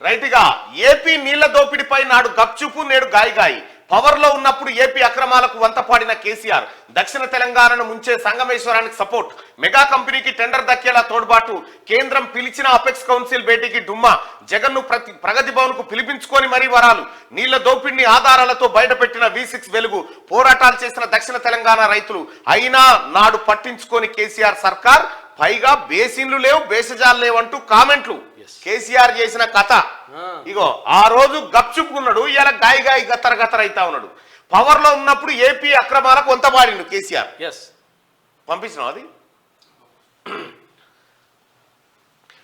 రైట్గా AP నీళ్ల దోపిడీపై నాడు గప్చుపు నేడు గాయగాయి. పవర్లో ఉన్నప్పుడు ఏపీ అక్రమాలకు వంతపాడిన కేసీఆర్ దక్షిణ తెలంగాణను ముంచే సంగమేశ్వరానికి సపోర్ట్. మెగా కంపెనీకి టెండర్ దక్కేలా తోడ్పాటు. కేంద్రం పిలిచిన అపెక్స్ కౌన్సిల్ భేటీకి డుమ్మా. జగన్ ను ప్రగతి భవన్ కు పిలిపించుకొని మరీ వరాలు. నీళ్ల దోపిడిని ఆధారాలతో బయటపెట్టిన V6 వెలుగు. పోరాటాలు చేసిన దక్షిణ తెలంగాణ రైతులు. అయినా నాడు పట్టించుకొని కేసీఆర్ సర్కార్. పైగా బేసిన్లు లేవు, బేసజాలు లేవంటూ కామెంట్లు. కేసీఆర్ చేసిన కథ ఇగో. ఆ రోజు గప్చుకున్నాడు, ఇలా గాయ గాయ గత్తర గత్తర అయితా ఉన్నాడు. పవర్ లో ఉన్నప్పుడు ఏపీ అక్రమాలకు వంతపాడిండు కేసీఆర్. పంపించిన అది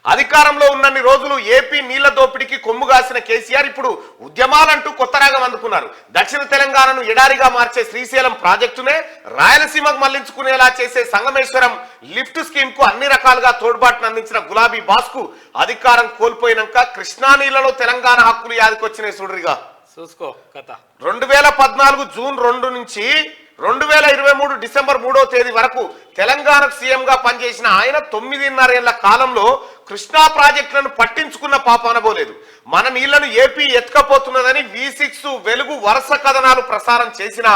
అధికారంలో ఉన్నన్ని రోజులు ఏపీ నీళ్ల దోపిడీకి కొమ్ముగాసిన కేసీఆర్ ఇప్పుడు ఉద్యమాలంటూ కొత్త రాగం అందుకున్నారు. దక్షిణ తెలంగాణను ఎడారిగా మార్చే శ్రీశైలం ప్రాజెక్టునే రాయలసీమకు మళ్లించుకునేలా చేసే సంగమేశ్వరం లిఫ్ట్ స్కీమ్ కు అన్ని రకాలుగా తోడ్పాటును అందించిన గులాబీ బాస్ కు అధికారం కోల్పోయినాక కృష్ణా నీళ్లలో తెలంగాణ హక్కులు యాదికొచ్చినాయి. చూడరిగా చూసుకో కథ. 2014 జూన్ 2 నుంచి 2023 డిసెంబర్ 3వ తేదీ వరకు తెలంగాణకు సీఎంగా పనిచేసిన ఆయన 9.5 ఏళ్ల కాలంలో కృష్ణా ప్రాజెక్టులను పట్టించుకున్న పాప అనబోలేదు. మన నీళ్లను ఏపీ ఎత్తుకపోతున్నదని V6 వెలుగు వరుస కథనాలు ప్రసారం చేసినా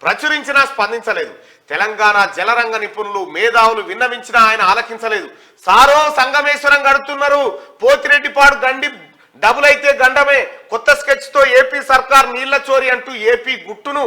ప్రచురించినా స్పందించలేదు. తెలంగాణ జలరంగ నిపుణులు మేధావులు విన్నవించినా ఆయన ఆలకించలేదు. సారో సంగమేశ్వరం గడుతున్నారు, పోతిరెడ్డిపాడు గండి డబుల్ అయితే గండమే. కొత్త స్కెచ్ తో ఏపీ సర్కార్ నీళ్ల చోరీ అంటూ ఏపీ గుట్టును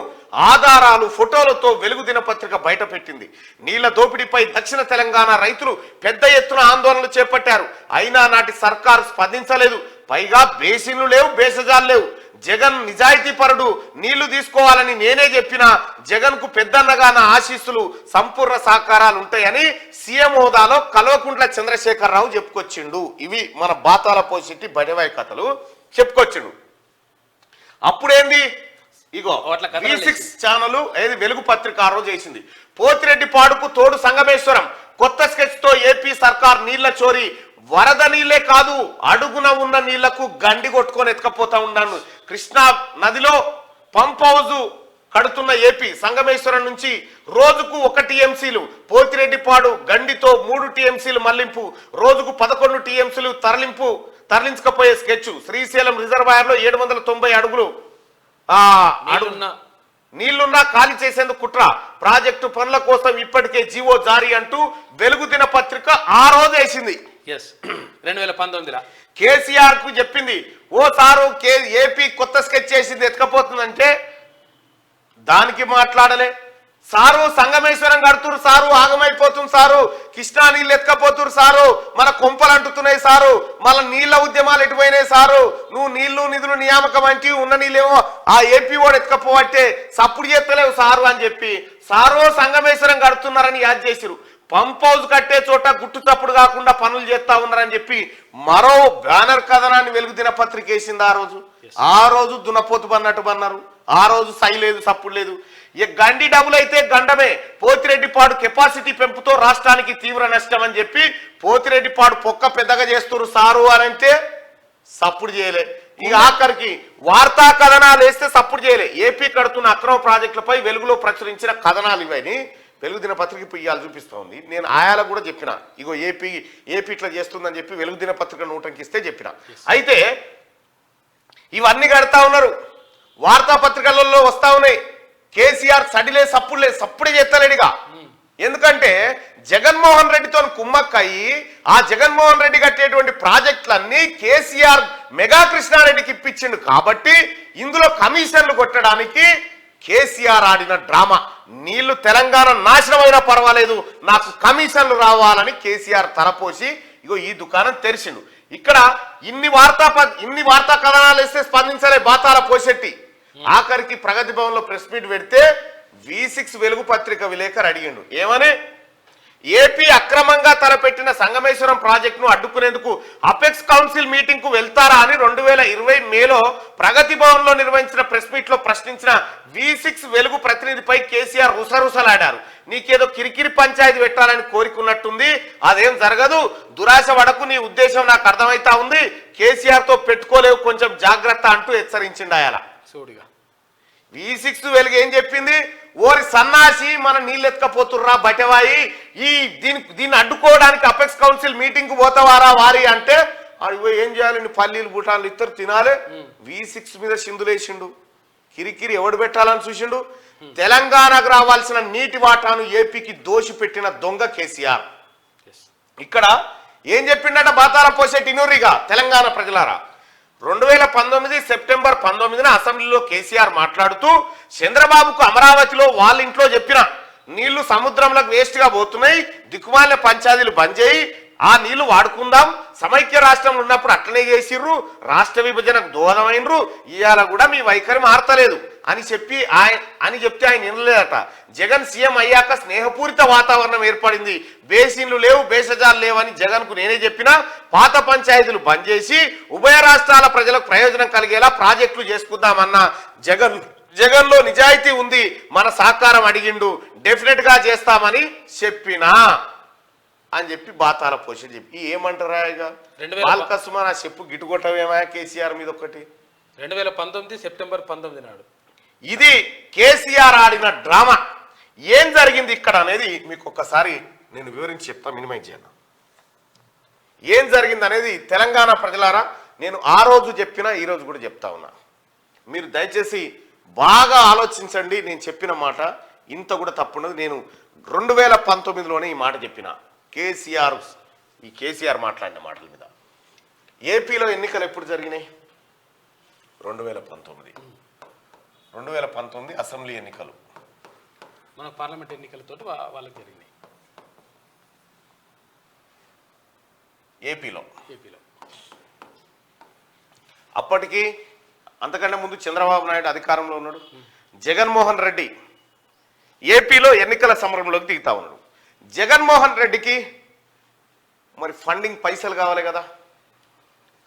ఆధారాలు ఫోటోలతో వెలుగు దినపత్రిక బయటపెట్టింది. నీళ్ల దోపిడీపై దక్షిణ తెలంగాణ రైతులు పెద్ద ఎత్తున ఆందోళనలు చేపట్టారు. అయినా నాటి సర్కారు స్పందించలేదు. పైగా బేసిన్లు లేవు, బేసజాలు లేవు. జగన్ నిజాయితీ పరుడు, నీళ్లు తీసుకోవాలని నేనే చెప్పినా జగన్ కు పెద్దన్నగా నా ఆశీస్సులు సంపూర్ణ సహకారాలు ఉంటాయని సీఎం హోదాలో కల్వకుంట్ల చంద్రశేఖరరావు చెప్పుకొచ్చిండు. ఇవి మన బాతాల పోసిట్టి బడివాయి కథలు చెప్పుకొచ్చిండు. అప్పుడేంది ఇగో V6 ఛానల్ ఏది వెలుగు పత్రిక ఆ రోజు చేసింది. పోతిరెడ్డిపాడుకు తోడు సంగమేశ్వరం కొత్త స్కెచ్ తో ఏపీ సర్కార్ నీళ్ల చోరీ. వరద నీళ్లే కాదు, అడుగున ఉన్న నీళ్లకు గండి కొట్టుకొని ఎత్తుకపోతా ఉన్నాను. కృష్ణా నదిలో పంప్ హౌజ్ కడుతున్న ఏపీ సంగమేశ్వరం నుంచి రోజుకు 1 TMCలు, పోతిరెడ్డిపాడు గండితో 3 TMCలు మళ్లింపు, రోజుకు 11 TMCలు తరలించకపోయే స్కెచ్. శ్రీశైలం రిజర్వాయర్ లో 790 అడుగులు నీళ్లున్నా ఖాళీ చేసేందుకు కుట్ర. ప్రాజెక్టు పనుల కోసం ఇప్పటికే జీవో జారీ అంటూ వెలుగు దిన పత్రిక ఆ రోజు వేసింది. 2019 కేసీఆర్ కు చెప్పింది, ఓ సారు ఏపీ కొత్త స్కెచ్ చేసింది ఎత్తుకపోతుందంటే దానికి మాట్లాడలే. సారు సంగమేశ్వరం కడుతురు సారు, ఆగమైపోతుంది సారు, కృష్ణా నీళ్ళు ఎత్తుకపోతురు సారు, మన కొంపలు అంటుతున్నాయి సారు, మళ్ళీ నీళ్ల ఉద్యమాలు ఎటుపోయినాయి సారు, నువ్వు నీళ్లు నిధులు నియామకం అంటే ఉన్న నీళ్ళేమో ఆ ఏపీ వాడు ఎత్తుకపోవట్టే సప్పుడు చేస్తలేవు సారు అని చెప్పి సారు సంగమేశ్వరం కడుతున్నారని యాద్ చేసిరు. పంప్ హౌస్ కట్టే చోట గుట్టు తప్పుడు కాకుండా పనులు చేస్తా ఉన్నారని చెప్పి మరో బ్యానర్ కథనాన్ని వెలుగు దినపత్రిక వేసింది. ఆ రోజు దునపోతు బన్నట్టు బన్నారు. ఆ రోజు సై లేదు, సప్పుడు లేదు. ఇక గండి డబుల్ అయితే గండమే. పోతిరెడ్డిపాడు కెపాసిటీ పెంపుతో రాష్ట్రానికి తీవ్ర నష్టం అని చెప్పి పోతిరెడ్డిపాడు పొక్క పెద్దగా చేస్తున్నారు సారు అని అంటే సప్పుడు చేయలే. ఇక ఆఖరికి వార్తా కథనాలు వేస్తే సప్పుడు చేయలే. ఏపీ కడుతున్న అక్రమ ప్రాజెక్టులపై వెలుగులో ప్రచురించిన కథనాలు ఇవని వెలుగు దిన పత్రిక ఇప్పుడు ఇవాళ చూపిస్తూ ఉంది. నేను ఆయాలకు కూడా చెప్పిన, ఇగో ఏపీ ఇట్లా చేస్తుందని చెప్పి వెలుగు దిన పత్రిక నోటంకిస్తే చెప్పిన. అయితే ఇవన్నీ కడతా ఉన్నారు, వార్తాపత్రికలలో వస్తా ఉన్నాయి. కేసీఆర్ సడిలే సప్పుడే చేస్తలేడుగా. ఎందుకంటే జగన్మోహన్ రెడ్డితో కుమ్మక్కయి ఆ జగన్మోహన్ రెడ్డి కట్టేటువంటి ప్రాజెక్టులన్నీ కేసీఆర్ మెగా కృష్ణారెడ్డికి ఇప్పించిండు. కాబట్టి ఇందులో కమిషన్లు కొట్టడానికి కేసీఆర్ ఆడిన డ్రామా. నీళ్లు తెలంగాణ నాశనమైనా పర్వాలేదు, నాకు కమిషన్లు రావాలని కేసీఆర్ తరపోసి ఇగో ఈ దుకాణం తెరిచిండు. ఇక్కడ ఇన్ని వార్తా కథనాలు వేస్తే స్పందించలే బాతాల పోసెట్టి. ఆఖరికి ప్రగతి భవన్ లో ప్రెస్ మీట్ పెడితే V6 వెలుగు పత్రిక విలేకరు అడిగిండు ఏమని, ఏపీ అక్రమంగా తలపెట్టిన సంగమేశ్వరం ప్రాజెక్టును అడ్డుకునేందుకు అపెక్స్ కౌన్సిల్ మీటింగ్ కు వెళ్తారా అని 2020 మేలో ప్రగతి భవన్ లో నిర్వహించిన ప్రెస్ మీట్ లో ప్రశ్నించిన V6 వెలుగు ప్రతినిధిపై కేసీఆర్ రుసరుసలాడారు. నీకేదో కిరికిరి పంచాయతీ పెట్టాలని కోరికున్నట్టుంది, అదేం జరగదు, దురాశ వడకు, నీ ఉద్దేశం నాకు అర్థమైతా ఉంది, కేసీఆర్ తో పెట్టుకోలేవు, కొంచెం జాగ్రత్త అంటూ హెచ్చరించిండు. ఆయన V6 వెలుగు ఏం చెప్పింది, ఓరి సన్నాసి మన నీళ్ళు ఎత్తుకపోతుర్రా బటవాయి, దీన్ని అడ్డుకోవడానికి అపెక్స్ కౌన్సిల్ మీటింగ్ కు పోతావారా వారి అంటే ఆడికి పోయి ఏం చేయాలండి, పల్లీలు బుటాన్లు ఇద్దరు తినాలి. V6 మీద సింధులేసిండు. కిరికిరి ఎవడు పెట్టాలని చూసిండు. తెలంగాణకు రావాల్సిన నీటి వాటాను ఏపీకి దోషి పెట్టిన దొంగ కేసీఆర్. ఇక్కడ ఏం చెప్పిండట బాతాల పోసేటి ఇనూరిగా తెలంగాణ ప్రజలారా. 2019 సెప్టెంబర్ 19న అసెంబ్లీలో కేసీఆర్ మాట్లాడుతూ చంద్రబాబుకు అమరావతిలో వాళ్ళ ఇంట్లో చెప్పిన నీళ్లు సముద్రంలోకి వేస్ట్ గా పోతున్నాయి, దిక్కుమాలిన పంచాయతీలు బంద్ చేయి, ఆ నీళ్లు వాడుకుందాం, సమైక్య రాష్ట్రం ఉన్నప్పుడు అట్లనే చేసిర్రు, రాష్ట్ర విభజనకు దోహదమైనరు, ఇవాళ కూడా మీ వైఖరి మారతలేదు అని చెప్తే ఆయన వినలేదట. జగన్ సీఎం అయ్యాక స్నేహపూరిత వాతావరణం ఏర్పడింది, బేసిన్లు లేవు, బేసజాలు లేవని జగన్కు నేనే చెప్పినా, పాత పంచాయతీలు బంద్ చేసి ఉభయ రాష్ట్రాల ప్రజలకు ప్రయోజనం కలిగేలా ప్రాజెక్టులు చేసుకుందామన్న జగన్లో నిజాయితీ ఉంది, మన సహకారం అడిగిండు, డెఫినెట్ గా చేస్తామని చెప్పినా అని చెప్పి బాతాల పోషడి చెప్పి ఏమంటారా ఇక బాలకసుమా నా చెప్పు గిట్టుకొట్టవేమా కేసీఆర్ మీద ఒకటి. 2019 సెప్టెంబర్ 19 నాడు ఇది కేసీఆర్ ఆడిన డ్రామా. ఏం జరిగింది ఇక్కడ అనేది మీకు ఒక్కసారి నేను వివరించి చెప్తా, మినిమైజ్ చేయను. ఏం జరిగింది అనేది తెలంగాణ ప్రజలారా నేను ఆ రోజు చెప్పినా ఈ రోజు కూడా చెప్తా ఉన్నా. మీరు దయచేసి బాగా ఆలోచించండి. నేను చెప్పిన మాట ఇంత కూడా తప్పున్నది. నేను 2019లోనే ఈ మాట చెప్పిన. కేసీఆర్ మాట్లాడిన మాటల మీద. ఏపీలో ఎన్నికలు ఎప్పుడు జరిగినాయి? 2019 అసెంబ్లీ ఎన్నికలు, మన పార్లమెంట్ ఎన్నికలతో వాళ్ళకి జరిగినాయి ఏపీలో. అప్పటికి అంతకంటే ముందు చంద్రబాబు నాయుడు అధికారంలో ఉన్నాడు. జగన్మోహన్ రెడ్డి ఏపీలో ఎన్నికల సమరంలోకి దిగుతా ఉన్నాడు. జగన్మోహన్ రెడ్డికి మరి ఫండింగ్ పైసలు కావాలి కదా.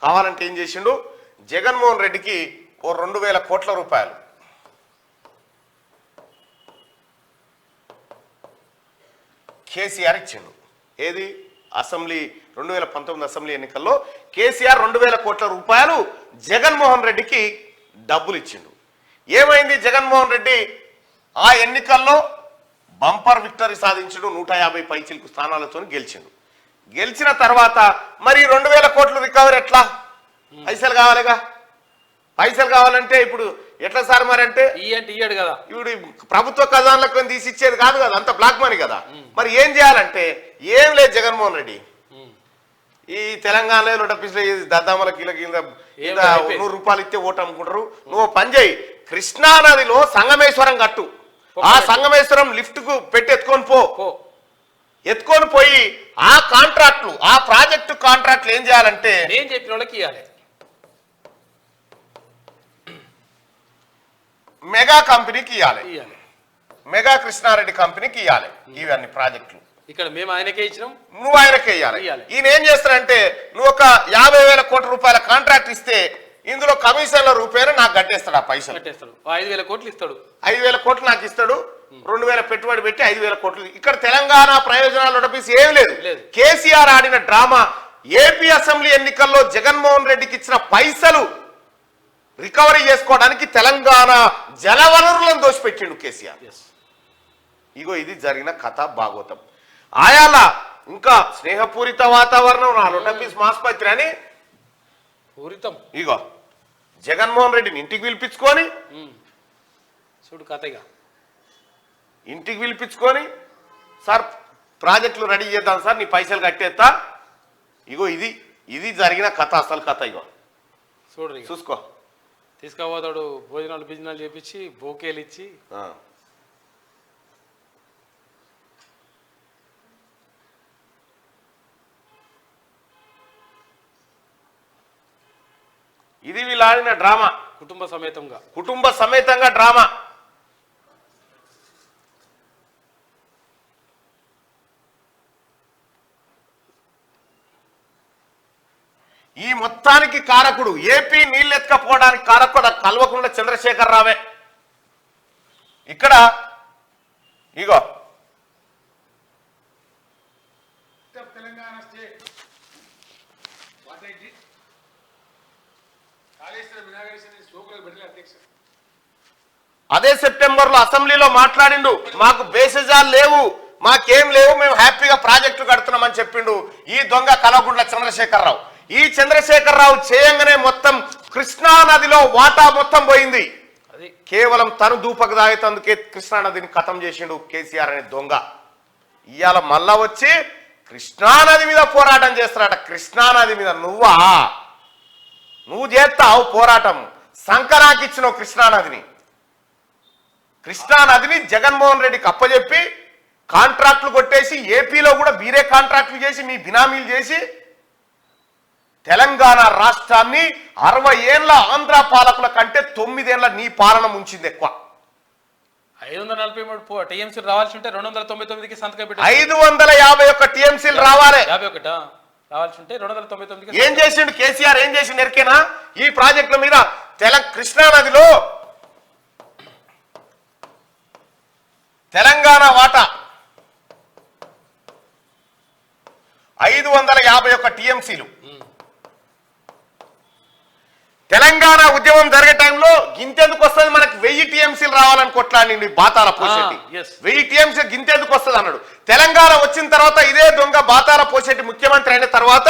కావాలంటే ఏం చేసిండు, జగన్మోహన్ రెడ్డికి ఓ 2000 కోట్ల రూపాయలు కేసీఆర్ ఇచ్చిండు. ఏది అసెంబ్లీ 2019 అసెంబ్లీ ఎన్నికల్లో కేసీఆర్ 2000 కోట్ల రూపాయలు జగన్మోహన్ రెడ్డికి డబ్బులు ఇచ్చిండు. ఏమైంది, జగన్మోహన్ రెడ్డి ఆ ఎన్నికల్లో బంపర్ విక్టరీ సాధించడు, 150 పైచిలకు స్థానాలతో గెలిచిండు. గెలిచిన తర్వాత మరి 2000 కోట్లు రికవరీ ఎట్లా? పైసలు కావాలిగా. పైసలు కావాలంటే ఇప్పుడు ఎట్లా సార్ మరి అంటే ఇయ్యాడు కదా, ఇప్పుడు ప్రభుత్వ ఖజానాలకు తీసి ఇచ్చేది కాదు కదా, అంత బ్లాక్ మనీ కదా. మరి ఏం చేయాలంటే ఏం లేదు, జగన్మోహన్ రెడ్డి ఈ తెలంగాణలో నోటపిస్లో దద్దామల కిలో 100 రూపాయలు ఇస్తే ఓటు అమ్ముకుంటారు. నువ్వు పని చేయి, కృష్ణానదిలో సంగమేశ్వరం కట్టు, ఆ సంగమేశ్వరం లిఫ్ట్ కు పెట్టి ఎత్తుకొని పోయి ఆ కాంట్రాక్ట్లు, ఆ ప్రాజెక్టు కాంట్రాక్ట్లు ఏం చేయాలంటే నేను చెప్పిన వాళ్ళకి ఇవ్వాలి. మెగా కంపెనీకి ఇవ్వాలి, మెగా కృష్ణారెడ్డి కంపెనీకి ఇవ్వాలి. ఇవన్నీ ప్రాజెక్టులు ఇక్కడ మేము ఆయనకే ఇచ్చినాం, నువ్వు ఆయనకే ఇవ్వాలి. ఈయన ఏం చేస్తారంటే నువ్వు ఒక 50,000 కోట్ల రూపాయల కాంట్రాక్ట్ ఇస్తే ఇందులో కమిషన్ల రూపాయలు నాకు కట్టేస్తాడు, ఆ పైసలు కట్టేస్తాడు. 5,000 కోట్లు ఇస్తాడు, 5,000 కోట్లు నాకు ఇస్తాడు, 2,000 పెట్టుబడి పెట్టి 5,000 కోట్లు. ఇక్కడ తెలంగాణ ప్రయోజనాలు నోటపీస్ ఏం లేదు. కేసీఆర్ ఆడిన డ్రామా. ఏపీ అసెంబ్లీ ఎన్నికల్లో జగన్మోహన్ రెడ్డికి ఇచ్చిన పైసలు రికవరీ చేసుకోవడానికి తెలంగాణ జలవనరులను దోషిపెట్టిండు కేసీఆర్. ఇగో ఇది జరిగిన కథ భాగవతం. ఆయాల ఇంకా స్నేహపూరిత వాతావరణం, నా నోటపీస్ మాస్పత్రి అని పూరితం. ఇగో జగన్మోహన్ రెడ్డిని ఇంటికి పిలిపించుకొని చూడు కథగా, ఇంటికి పిలిపించుకొని సార్ ప్రాజెక్టులు రెడీ చేద్దాం సార్, నీ పైసలు కట్టేస్తా. ఇగో ఇది జరిగిన కథ, అసలు కథ. ఇగో చూడు చూసుకో. తీసుకుపోతాడు, భోజనాలు బిజనాలు చేపించి బోకేలు ఇచ్చి. ఇది వీళ్ళు ఆడిన డ్రామా, కుటుంబ సమేతంగా డ్రామా. ఈ మొత్తానికి కారకుడు, ఏపీ నీళ్ళెత్తకపోవడానికి కారకుడు కల్వకుంట్ల చంద్రశేఖర్ రావే. ఇక్కడ ఇగో అదే సెప్టెంబర్లో అసెంబ్లీలో మాట్లాడిండు, మాకు బేసిజాలు లేవు, మాకేం లేవు, మేము హ్యాపీగా ప్రాజెక్టులు కడుతున్నామని చెప్పిండు ఈ దొంగ కల్వకుంట్ల చంద్రశేఖర్ రావు. ఈ చంద్రశేఖరరావు చేయంగానే మొత్తం కృష్ణా నదిలో వాటా మొత్తం పోయింది. అది కేవలం తను దూపకు తాగేతందుకే కృష్ణా నదిని ఖతం చేసిండు కేసీఆర్ అనే దొంగ. ఇవాళ మళ్ళా వచ్చి కృష్ణా నది మీద పోరాటం చేస్తారట. కృష్ణా నది మీద నువ్వు చేస్తావు పోరాటం. సంకరాకిచ్చినావు కృష్ణా నదిని. కృష్ణా నదిని జగన్మోహన్ రెడ్డికి అప్పచెప్పి కాంట్రాక్టులు కొట్టేసి ఏపీలో కూడా వీరే కాంట్రాక్టులు చేసి మీ బినామీలు చేసి తెలంగాణ రాష్ట్రాన్ని 60 ఏళ్ల ఆంధ్ర పాలకుల కంటే 9 ఏళ్ల నీ పాలన ముంచింది ఎక్కువ. 543 టీఎంసీలు రావాల్సి ఉంటే 299కి సంతకం పెట్టి 551 టీఎంసీలు రావాలి. 51 రావాల్సి ఉంటే 299కి ఏం చేసిండు కేసీఆర్? ఏం చేసిండు ఎరికేనా? ఈ ప్రాజెక్టుల మీద కృష్ణా నదిలో తెలంగాణ వాటా 551 టీఎంసీలు. తెలంగాణ ఉద్యమం జరిగే టైంలో గింతెందుకు వస్తుంది మనకు 1000 టీఎంసీలు రావాలని కొట్లాడి బాతాల పోషెట్టి 1000 టీఎంసీ గింతెందుకు వస్తుంది అన్నాడు. తెలంగాణ వచ్చిన తర్వాత ఇదే దొంగ బాతాల పోషెట్టి ముఖ్యమంత్రి అయిన తర్వాత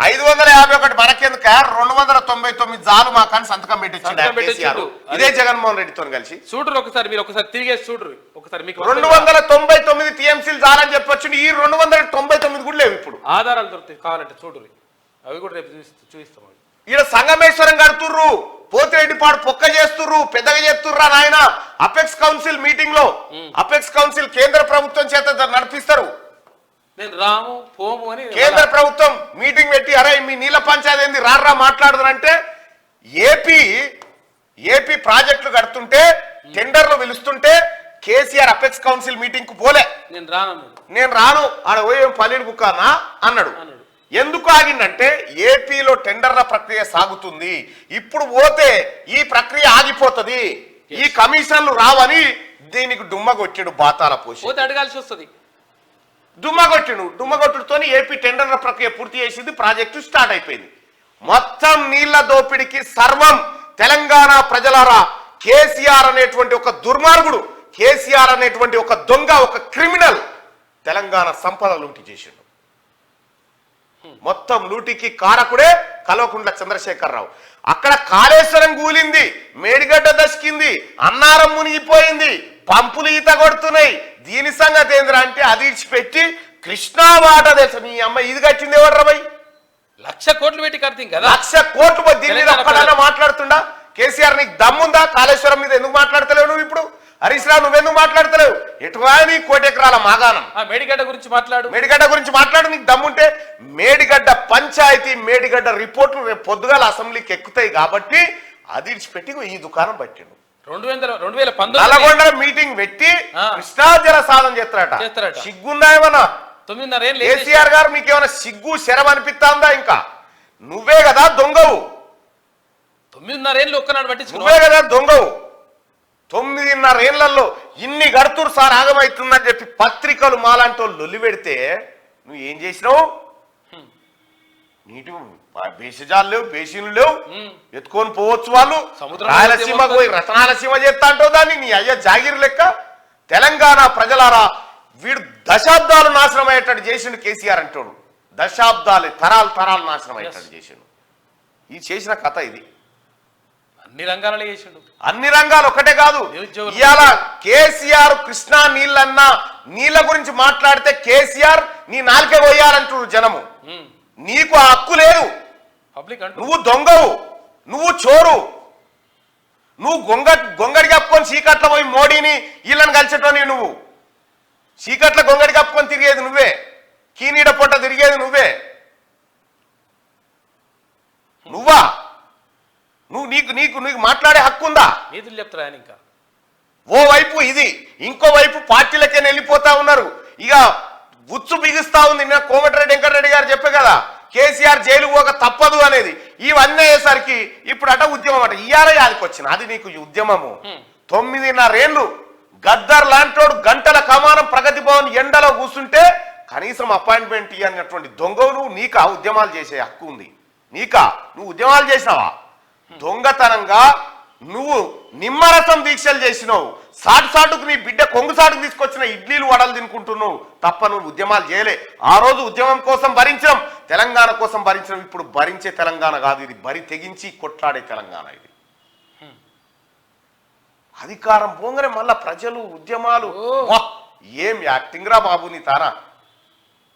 551 మనకెందుక 299 జాలు మాకని సంతకం పెట్టించారు. ఇదే జగన్మోహన్ రెడ్డితో కలిసి చూడరు. మీరు ఒకసారి తిరిగేసి చూడరు. ఒకసారి మీకు 299 టీఎంసీలు జాలని చెప్పొచ్చు. ఈ 299 కూడా లేవు. ఇప్పుడు ఆధారాలు దొరుకుతాయి కావాలంటే చూడరు. అవి కూడా రేపు చూపిస్తాం. ఈడ సంగమేశ్వరం కడుతుర్రు, పోతిరెడ్డిపాడు పొక్క చేస్తుర్రు, పెద్దగా చేస్తుర్రా నాయన. అపెక్స్ కౌన్సిల్ మీటింగ్ లో అపెక్స్ కౌన్సిల్ కేంద్ర ప్రభుత్వం చేత నడిపిస్తారు. నేను రాము పోము అని కేంద్ర ప్రభుత్వం మీటింగ్ పెట్టి అరే మీ నీళ్ళ పంచాయతీ ఏంది రారా మాట్లాడుదంటే ఏపీ ప్రాజెక్టులు కడుతుంటే టెండర్లు పిలుస్తుంటే కేసీఆర్ అపెక్స్ కౌన్సిల్ మీటింగ్ కు పోలే. నేను రాను ఆడ పోయే పల్లీలు బుక్కానా అన్నాడు. ఎందుకు ఆగిందంటే ఏపీలో టెండర్ల ప్రక్రియ సాగుతుంది. ఇప్పుడు పోతే ఈ ప్రక్రియ ఆగిపోతుంది, ఈ కమిషన్లు రావని దీనికి డుమ్మగొట్టాడు బాతాల పోసి. అడగాల్సి వస్తుంది. డుమ్మగొట్టుతో ఏపీ టెండర్ల ప్రక్రియ పూర్తి చేసింది. ప్రాజెక్టు స్టార్ట్ అయిపోయింది. మొత్తం నీళ్ల దోపిడికి సర్వం తెలంగాణ ప్రజలారా కేసీఆర్ అనేటువంటి ఒక దుర్మార్గుడు, కేసీఆర్ అనేటువంటి ఒక దొంగ, ఒక క్రిమినల్ తెలంగాణ సంపద లూటి చేసిండు. మొత్తం లూటికి కారకుడే కల్వకుంట్ల చంద్రశేఖరరావు. అక్కడ కాళేశ్వరం కూలింది, మేడిగడ్డ దశకింది, అన్నారం మునిగిపోయింది, పంపులు ఈత కొడుతున్నాయి. దీని సంగతి ఏంద్రా అంటే అది ఇచ్చిపెట్టి కృష్ణా వాట తెలుసు నీ అమ్మ ఇది కట్టింది ఎవరు రాబోయ్? 1,00,000 కోట్లు పెట్టి కట్టింది కదా. 1,00,000 కోట్లు దీని మీద ఒక్కడన్నా మాట్లాడుతుండా? కేసీఆర్ నీకు దమ్ముందా? కాళేశ్వరం మీద ఎందుకు మాట్లాడతలేవు నువ్వు? ఇప్పుడు హరీష్ రావు నువ్వెందుకు మాట్లాడతలేవు? ఎటువాని 1 కోటి ఎకరాల మాగాణం. మేడిగడ్డ గురించి మాట్లాడు నీకు దమ్ముంటే. మేడిగడ్డ పంచాయతీ మేడిగడ్డ రిపోర్ట్లు రేపు పొద్దుగాల అసెంబ్లీకి ఎక్కుతాయి కాబట్టి అది ఇచ్చిపెట్టి ఈ దుకాణం పట్టిండు. 2019 నల్గొండ మీటింగ్ పెట్టి కృష్ణా జల సాధన చేస్తారట. సిగ్గుందా ఏమన్నా? 9.5 ఏళ్ళు కేసీఆర్ గారు మీకేమైనా సిగ్గు శరం అనిపిస్తుందా? ఇంకా నువ్వే కదా దొంగవు. 9.5 ఏళ్ళు ఒక్కనాడు పట్టించుకో. నువ్వే కదా దొంగవు. 9.5 ఏళ్లలో ఇన్ని గడుతురు సార్ ఆగమవుతుందని చెప్పి పత్రికలు మాలాంటి వాళ్ళు లొల్లి పెడితే నువ్వు ఏం చేసినావు? నీటి బేసిజాలు లేవు, బేసిన్లు లేవు, ఎత్తుకొని పోవచ్చు వాళ్ళు. రాయలసీమకు పోయి రతనాలసీమ చేస్తా అంటావు దాన్ని. నీ అయ్యా జాగిరి లెక్క. తెలంగాణ ప్రజలారా వీడు దశాబ్దాలు నాశనం అయ్యేటట్టు చేసిండు కేసీఆర్ అంటాడు. దశాబ్దాలు తరాలు నాశనం అయ్యేటట్టు చేసిండు. ఈ చేసిన కథ ఇది. అన్ని రంగాలలో చేసిండు. అన్ని రంగాలు ఒకటే కాదు. ఇవాళ కేసీఆర్ కృష్ణా నీళ్ళన్నా నీళ్ళ గురించి మాట్లాడితే కేసీఆర్ నీ నాలుకే పోయాలంటారు జనము. నీకు ఆ హక్కు లేదు. నువ్వు దొంగవు, నువ్వు చోరు, నువ్వు గొంగడి కప్పుకొని చీకట్ల పోయి మోడీని వీళ్ళని కలిసేటోని. నువ్వు చీకట్ల గొంగడి కప్పుకొని తిరిగేది నువ్వే, కీనీడ పొట్ట తిరిగేది నువ్వే. నువ్వా? నీకు మాట్లాడే హక్కు ఉందా? నీతులు చెప్తారా? ఇంకా ఓవైపు ఇది, ఇంకోవైపు పార్టీలకే వెళ్ళిపోతా ఉన్నారు. ఇక ఉచ్చు బిగుస్తా ఉంది. నిన్న కోమటిరెడ్డి వెంకటరెడ్డి గారు చెప్పే కదా కేసీఆర్ జైలు పోక తప్పదు అనేది. ఇవన్నీ అయ్యేసరికి ఇప్పుడు అట ఉద్యమం అట ఇయ్యాల యాదికొచ్చిన. అది నీకు ఉద్యమము. 9.5 ఏళ్ళు గద్దర్ లాంటోడు గంటల కమానం ప్రగతి భవన్ ఎండలో కూర్చుంటే కనీసం అపాయింట్మెంట్ ఇవ్వనటువంటి దొంగవు నువ్వు. నీకా ఉద్యమాలు చేసే హక్కు ఉంది? నువ్వు ఉద్యమాలు చేసినావా? దొంగతనంగా నువ్వు నిమ్మరసం దీక్షలు చేసినావు, సాటుకు నీ బిడ్డ కొంగు సాటుకు తీసుకొచ్చిన ఇడ్లీలు వడలు తినుకుంటున్నావు తప్ప నువ్వు ఉద్యమాలు చేయలే. ఆ రోజు ఉద్యమం కోసం భరించాం, తెలంగాణ కోసం భరించాం. ఇప్పుడు భరించే తెలంగాణ కాదు ఇది, బరి తెగించి కొట్లాడే తెలంగాణ ఇది. అధికారం పోగానే మళ్ళా ప్రజలు ఉద్యమాలు. ఏం యాక్టింగ్ రా బాబు నీ తారా.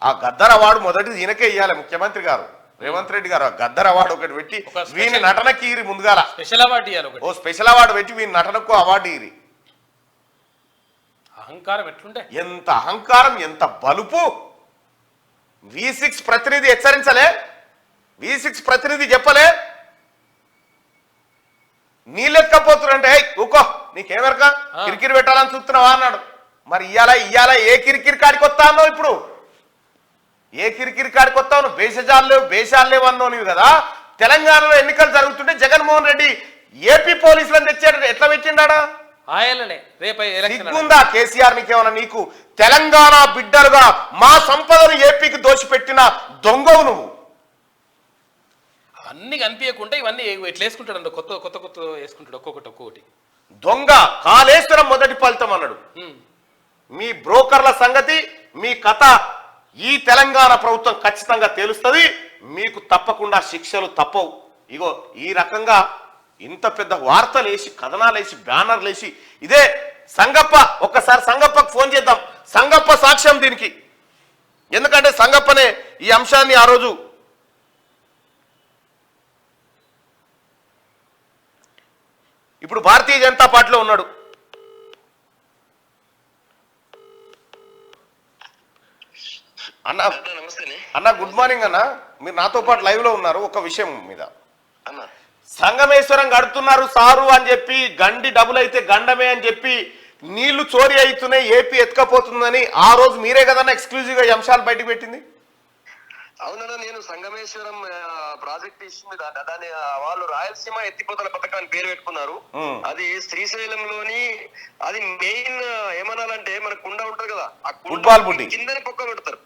ఆ గద్దర్ అవార్డు మొదటిది ఈయనకే ఇవ్వాలి ముఖ్యమంత్రి గారు రేవంత్ రెడ్డి గారు. ఆ గద్దర్ అవార్డు ఒకటి పెట్టి వీని నటనకి ఇరి ముందుగాల స్పెషల్ అవార్డు పెట్టి వీని నటనకు అవార్డు ఇరి. అహంకారం ఎట్లుంటే, ఎంత అహంకారం, ఎంత బలుపు. V6 ప్రతినిధి హెచ్చరించలే, V6 ప్రతినిధి చెప్పలే. నీళ్ళెక్కపోతురంటే ఊకో నీకేమెరక కిరికిరి పెట్టాలని చూస్తున్నావా అన్నాడు. మరి ఇయ్యాల ఏ కిరికిరి కాడికి వస్తా అన్నావు? ఇప్పుడు ఏ కిరికిరి కాడికి వస్తావు నువ్వు? బేషాలు లేవు అన్నావు నువ్వు కదా. తెలంగాణలో ఎన్నికలు జరుగుతుంటే జగన్మోహన్ రెడ్డి ఏపీ పోలీసులను తెచ్చాడు. ఎట్లా పెట్టిండా? సిగ్గుందా కేసీఆర్ నీకేమన్నా? నీకు తెలంగాణ బిడ్డలుగా మా సంపదను ఏపీకి దోచిపెట్టిన దొంగవు నువ్వు. అన్ని కనిపించకుండా ఇవన్నీ ఎట్లా వేసుకుంటాడు, కొత్త వేసుకుంటాడు ఒక్కొక్కటి. దొంగ కాళేశ్వరం మొదటి ఫలితం అన్నాడు. మీ బ్రోకర్ల సంగతి, మీ కథ ఈ తెలంగాణ ప్రభుత్వం ఖచ్చితంగా తేలుస్తుంది. మీకు తప్పకుండా శిక్షలు తప్పవు. ఇగో ఈ రకంగా ఇంత పెద్ద వార్తలు వేసి, కథనాలు వేసి, బ్యానర్లు వేసి, ఇదే సంగప్ప. ఒక్కసారి సంగప్పకు ఫోన్ చేద్దాం. సంగప్ప సాక్ష్యం దీనికి. ఎందుకంటే సంగప్పనే ఈ అంశాన్ని ఆ రోజు ఇప్పుడు భారతీయ జనతా పార్టీలో ఉన్నాడు. అన్న గుడ్ మార్నింగ్ అన్న. మీరు నాతో పాటు లైవ్ లో ఉన్నారు. ఒక విషయం మీద సంగమేశ్వరం గడుతున్నారు సారు అని చెప్పి, గండి డబుల్ అయితే గండమే అని చెప్పి నీళ్లు చోరీ అవుతున్నాయి, ఏపీ ఎత్తుకపోతుందని ఆ రోజు మీరే కదన్నా ఎక్స్క్లూజివ్ గా ఈ అంశాలు బయటకు పెట్టింది. అవునన్నా, నేను సంగమేశ్వరం ప్రాజెక్ట్ ఇస్తుంది దాని వాళ్ళు రాయలసీమ ఎత్తిపోతల పథకం అని పేరు పెట్టుకున్నారు. అది శ్రీశైలంలోని అది మెయిన్ ఏమనాలంటే మన కుండ ఉంటది కదా, ఆ కుండ కిందనే పొక్క పెడతారు.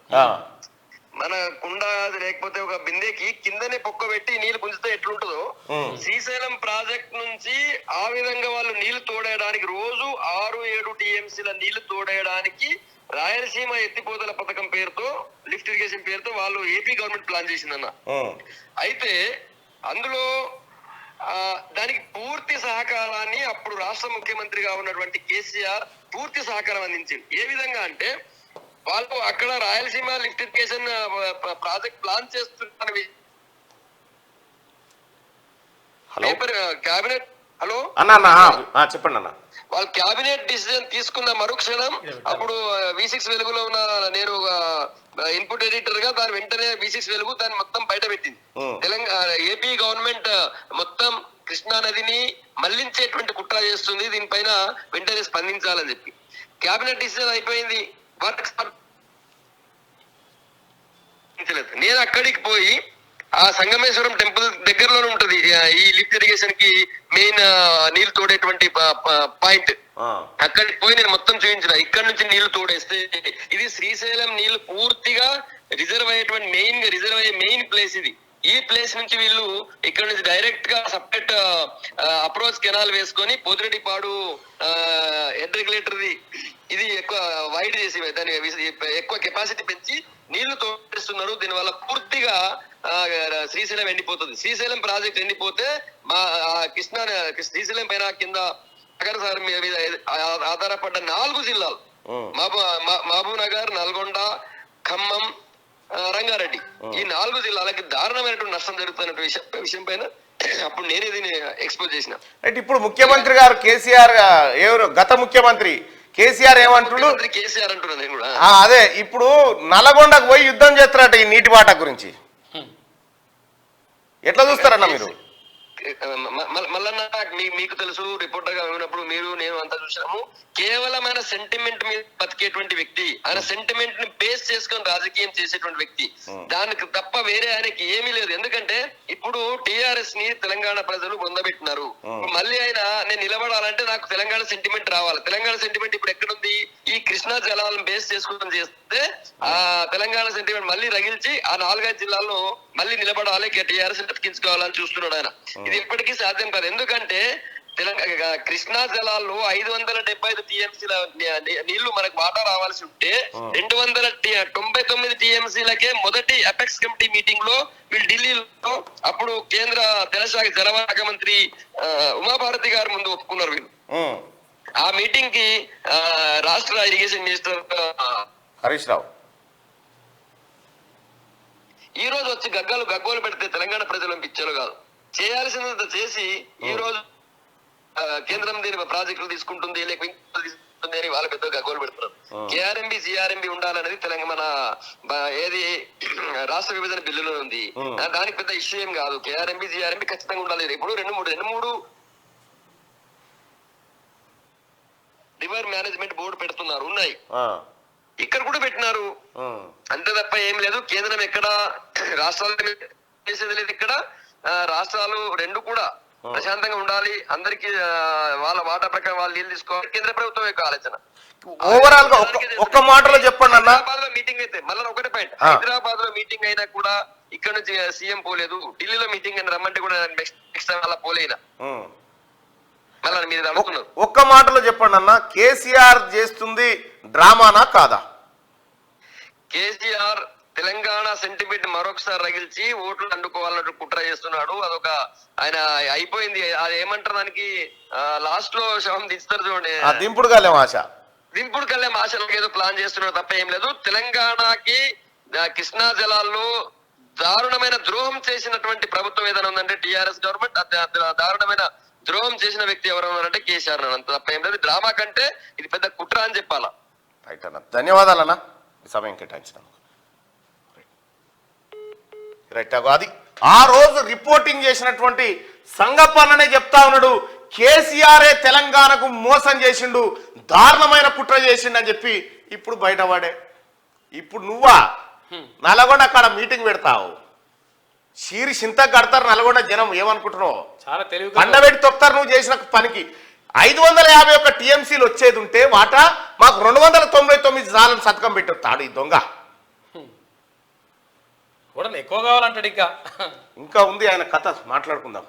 మన కుండ లేకపోతే ఒక బిందెకి కిందనే పొక్క పెట్టి నీళ్లు గుంజితే ఎట్లుంటుందో, శ్రీశైలం ప్రాజెక్ట్ నుంచి ఆ విధంగా వాళ్ళు నీళ్లు తోడేయడానికి రోజు 6-7 TMCల నీళ్లు తోడేయడానికి రాయలసీమ ఎత్తిపోతల పథకం పేరుతో, లిఫ్ట్ ఇరిగేషన్ పేరుతో వాళ్ళు ఏపీ గవర్నమెంట్ ప్లాన్ చేసిందన్న. అయితే అందులో దానికి పూర్తి సహకారాన్ని అప్పుడు రాష్ట్ర ముఖ్యమంత్రిగా ఉన్నటువంటి కేసీఆర్ పూర్తి సహకారం అందించింది. ఏ విధంగా అంటే వాళ్ళు అక్కడ Rayalaseema lift irrigation project plan చేస్తున్న పేపర్ క్యాబినెట్ చెప్పండి అన్న. వాళ్ళు క్యాబినెట్ డిసిజన్ తీసుకున్న మరుక్షణం అప్పుడు V6 వెలుగులో ఉన్న నేను ఇన్పుట్ ఎడిటర్ గా దాని వెంటనే V6 వెలుగు దాన్ని మొత్తం బయట పెట్టింది. తెలంగాణ ఏపీ గవర్నమెంట్ మొత్తం కృష్ణా నదిని మళ్లించేటువంటి కుట్ర చేస్తుంది, దీనిపైన వెంటనే స్పందించాలని చెప్పి క్యాబినెట్ డిసిజన్ అయిపోయింది. నేను అక్కడికి పోయి ఆ సంగమేశ్వరం టెంపుల్ దగ్గరలోనే ఉంటది ఈ లిఫ్ట్ ఇరిగేషన్ కి మెయిన్ నీళ్లు తోడేటువంటి పాయింట్. అక్కడికి పోయి నేను మొత్తం చూపించిన, ఇక్కడ నుంచి నీళ్లు తోడేస్తే ఇది శ్రీశైలం నీళ్లు పూర్తిగా రిజర్వ్ అయ్యే మెయిన్ ప్లేస్ ఇది. ఈ ప్లేస్ నుంచి వీళ్ళు ఇక్కడ నుంచి డైరెక్ట్ గా సపరేట్ అప్రోచ్ కెనాల్ వేసుకొని పోతిరెడ్డిపాడు హెడ్ రెగ్యులేటర్ ఇది ఎక్కువ వైడ్ చేసి దాని ఎక్కువ కెపాసిటీ పెంచి నీళ్లు తోడిస్తున్నారు. దీనివల్ల పూర్తిగా శ్రీశైలం ఎండిపోతుంది. శ్రీశైలం ప్రాజెక్ట్ ఎండిపోతే మా శ్రీశైలం పైన కింద సాగర్ మీద ఆధారపడ్డ 4 జిల్లాలు మహబూబ్ నగర్, నల్గొండ, ఖమ్మం, రంగారెడ్డి, ఈ 4 జిల్లాలకి దారుణమైనటువంటి నష్టం జరుగుతున్న విషయం పైన అప్పుడు నేనే దీన్ని ఎక్స్పోజ్ చేసిన. అయితే ఇప్పుడు ముఖ్యమంత్రి గారు కేసీఆర్, ఎవరు గత ముఖ్యమంత్రి కేసీఆర్ ఏమంటున్నారు? కేసీఆర్ అంటున్నా నేను కూడా అదే ఇప్పుడు నల్గొండకు పోయి యుద్ధం చేస్తారట ఈ నీటి వాటా గురించి. ఎట్లా చూస్తారన్న మీరు? మళ్ళా మీకు తెలుసు, రిపోర్టర్ గా ఉన్నప్పుడు మీరు నేను అంతా చూసాము. కేవలం ఆయన సెంటిమెంట్ మీద బతికేటువంటి వ్యక్తి, ఆయన సెంటిమెంట్ ని బేస్ చేసుకొని రాజకీయం చేసేటువంటి వ్యక్తి, దానికి తప్ప వేరే ఆయనకి ఏమీ లేదు. ఎందుకంటే ఇప్పుడు టిఆర్ఎస్ ని తెలంగాణ ప్రజలు పొందబెట్టినారు. మళ్ళీ ఆయన నేను నిలబడాలంటే నాకు తెలంగాణ సెంటిమెంట్ రావాలి. తెలంగాణ సెంటిమెంట్ ఇప్పుడు ఎక్కడుంది? ఈ కృష్ణా జలాలను బేస్ చేసుకుని చేస్తే ఆ తెలంగాణ సెంటిమెంట్ మళ్ళీ రగిల్చి ఆ 4-5 జిల్లాల్లో మళ్ళీ నిలబడాలి, టిఆర్ఎస్ బతికించుకోవాలని చూస్తున్నాడు ఆయన. ఇది ఎప్పటికీ సాధ్యం కాదు. ఎందుకంటే తెలంగాణ కృష్ణా జలాల్లో 575 టీఎంసీల నీళ్లు మనకు వాటా రావాల్సి ఉంటే 299 టీఎంసీలకే మొదటి అపెక్స్ కమిటీ మీటింగ్ లో వీళ్ళు ఢిల్లీలో అప్పుడు కేంద్ర జలశాఖ మంత్రి ఉమాభారతి గారు ముందు ఒప్పుకున్నారు వీళ్ళు. ఆ మీటింగ్ కి రాష్ట్ర ఇరిగేషన్ మినిస్టర్ హరీష్ రావు ఈ రోజు వచ్చి గగ్గోలు పెడితే తెలంగాణ ప్రజలకు ఇచ్చారు కాదు, చేయాల్సినంత చేసి ఈ రోజు కేంద్రం దీని ప్రాజెక్టులు తీసుకుంటుంది లేకపోతే అని వాళ్ళ పెద్ద గగ్గోలు పెడుతున్నారు. కేఆర్ఎంబి సిఆర్ఎంబి ఉండాలనేది తెలంగాణ ఏది రాష్ట్ర విభజన బిల్లులో ఉంది. దానికి పెద్ద ఇష్యూ ఏం కాదు. కేఆర్ఎంబి సిఆర్ఎంబి ఖచ్చితంగా ఉండాలి. ఇప్పుడు రెండు మూడు రివర్ మేనేజ్మెంట్ బోర్డు పెడుతున్నారు, ఉన్నాయి, ఇక్కడ కూడా పెట్టినారు. అంతే తప్ప ఏం లేదు. కేంద్రం ఎక్కడ రాష్ట్రాలు చేసేది లేదు. ఇక్కడ రాష్ట్రాలు రెండు కూడా ప్రశాంతంగా ఉండాలి, అందరికి వాళ్ళ వాటా ప్రకారం వాళ్ళు నీళ్ళు తీసుకోవాలి. కేంద్ర ప్రభుత్వం యొక్క ఆలోచన. ఓవరాల్ గా ఒక్క మాటలో చెప్పండి అన్న. హైదరాబాద్ లో మీటింగ్ అయితే మళ్ళీ ఒకటే పాయింట్, హైదరాబాద్ లో మీటింగ్ అయినా కూడా ఇక్కడ నుంచి సీఎం పోలేదు. ఢిల్లీలో మీటింగ్ అని రమ్మంటే కూడా నెక్స్ట్ టైం అలా పోలేనా మళ్ళీ మీరు అడుగుతున్నారు. ఒక్క మాటలో చెప్పండి అన్న, కేసీఆర్ చేస్తుంది డ్రామానా కాదా? కేసీఆర్ తెలంగాణ సెంటిమెంట్ మరొకసారి రగిల్చి ఓట్లు అందుకోవాలన్నట్టు కుట్ర చేస్తున్నాడు. అదొక ఆయన అయిపోయింది. అది ఏమంటారు దానికి, లాస్ట్ లో శవం దించుతారు చూడండి, దింపుడు కళ్యాం ఆశ, దింపుడు కళ్యాం ఆశలకు ఏదో ప్లాన్ చేస్తున్నాడు తప్ప ఏం లేదు. తెలంగాణకి కృష్ణా జలాల్లో దారుణమైన ద్రోహం చేసినటువంటి ప్రభుత్వం ఏదైనా ఉందంటే టిఆర్ఎస్ గవర్నమెంట్. దారుణమైన ద్రోహం చేసిన వ్యక్తి ఎవరు ఉన్నారంటే కేసీఆర్. అంత తప్ప ఏం లేదు. డ్రామా కంటే ఇది పెద్ద కుట్ర అని చెప్పాలా. రైట్ అన్న, ధన్యవాదాలన్నా సమయం కేటాయించినందుకు. రైట్, అది ఆ రోజు రిపోర్టింగ్ చేసినటువంటి సంగప్పన్ననే చెప్తా ఉన్నాడు, కేసీఆరే తెలంగాణకు మోసం చేసిండు, దారుణమైన కుట్ర చేసిండు అని చెప్పి ఇప్పుడు బయటపడే. ఇప్పుడు నువ్వా నల్గొండ అక్కడ మీటింగ్ పెడతావు, షీరి చింత కడతారు నల్గొండ జనం, ఏమనుకుంటున్నావు? చాలా తెలివి కండబెట్టి తొక్తారు నువ్వు చేసిన పనికి. 551 టీఎంసీలు వచ్చేది ఉంటే వాటా మాకు 299 సార్లు సంతకం పెట్టొస్తాడు ఈ దొంగ. కూడా ఎక్కువ కావాలంటాడు. ఇంకా ఇంకా ఉంది ఆయన కథ, మాట్లాడుకుందాం.